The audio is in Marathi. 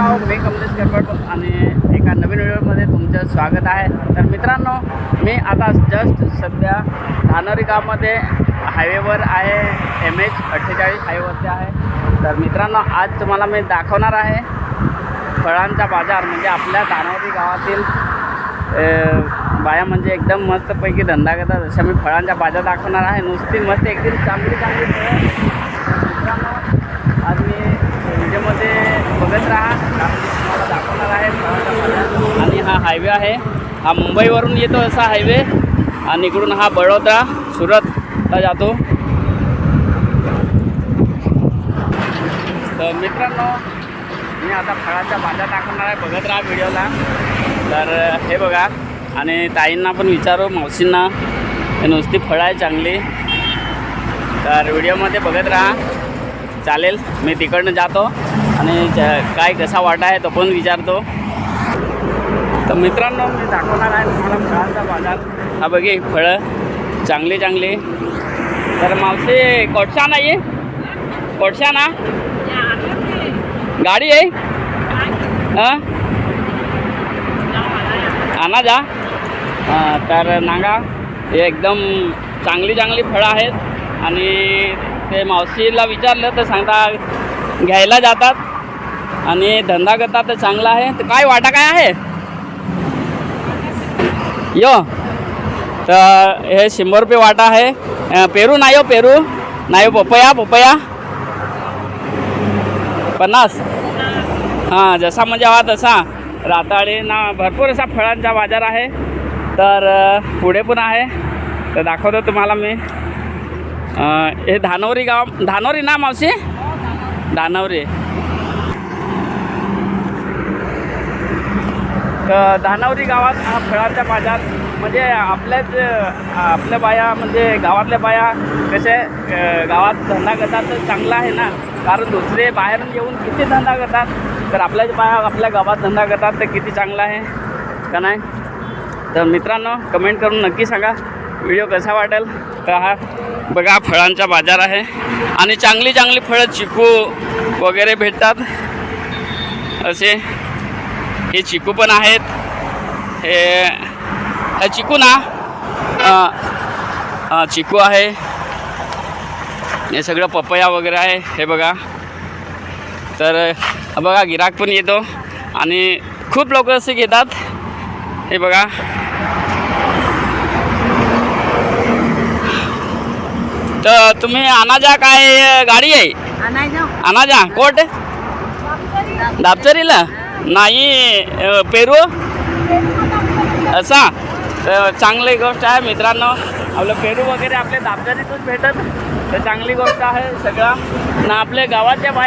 नाव मी कमलेश गरबड आणि एका नवीन व्हिडिओमध्ये तुमचं स्वागत आहे। तर मित्रांनो, मी आता जस्ट सध्या धानोरी गावामध्ये हायवेवर आहे, MH48 हायवेवरती आहे। तर मित्रांनो, आज तुम्हाला मी दाखवणार आहे फळांचा बाजार। म्हणजे आपल्या धानोरी गावातील बाया म्हणजे एकदम मस्तपैकी धंदा करतात, जसं मी फळांचा बाजार दाखवणार आहे। नुसती मस्त एकदम चांगली फळं मित्रांनो आज मी व्हिडिओमध्ये बघत राहा, तुम्हाला दाखवणार आहे फळांचा बाजार। आणि हा हायवे आहे, हा मुंबईवरून येतो असा हायवे आणि इकडून हा बडोदा सुरतला जातो। तर मित्रांनो, मी आता फळांचा बाजार दाखवणार आहे, बघत राहा व्हिडिओला। तर हे बघा, आणि ताईंना पण विचारू, मावशींना, हे नुसती फळं आहे चांगली। तर व्हिडिओमध्ये बघत राहा, चालेल। मी तिकडनं जातो आणि काय कसा वाटा आहे तो पण विचारतो। तर मित्रांनो, मी दाखवणार आहे तुम्हाला फळांचा बाजार। हा बघे फळं चांगली चांगली। तर मावशी कोटशा नाही आहे, कोटशा ना गाडी आहे, हां आणा जा। तर नागा हे एकदम चांगली चांगली फळं आहेत आणि ते मावशीला विचारलं तर सांगता घ्यायला जातात आणि धंदा करतात, तर चांगला आहे। तर काय वाटा काय आहे यो? तर हे 100 रुपये वाटा आहे। पेरू नाही हो, पेरू नाही हो, पपया पपया 50। हां, जसा म्हणजे हवा तसा। राताळी ना भरपूर असा फळांचा बाजार आहे। तर पुढे पण आहे, तर दाखवतो तुम्हाला मी। हे धानोरी गाव, धानोरी ना मावशी? धानोरी। तर धानोरी गावात हा फळांचा बाजार म्हणजे आपल्या बाया म्हणजे गावातल्या बाया कसे गावात धंदा करतात, तर चांगला आहे ना। कारण दुसरे बाहेरून येऊन किती धंदा करतात, तर आपल्याच बाया आपल्या गावात धंदा करतात, तर किती चांगला आहे का नाही? तर मित्रांनो, कमेंट करून नक्की सांगा व्हिडिओ कसा वाटेल। तर हा बघा फळांचा बाजार आहे आणि चांगली चांगली फळं, चिकू वगैरे भेटतात असे। हे चिकू पण आहेत, हे चिकू ना, चिकू आहे, हे सगळं पपया वगैरे आहे, हे बघा। तर बघा गिराक पण येतो आणि खूप लोक असे घेतात, हे बघा। तर तुम्ही आणा जा, काय गाडी आहे आणा जा? कोट दापचरीला नाही, पेरू असा। तर चांगली गोष्ट आहे मित्रांनो, आपलं पेरू वगैरे आपल्या दापचरीतच भेटत, तर चांगली गोष्ट आहे सगळं ना। आपल्या गावाच्या बाया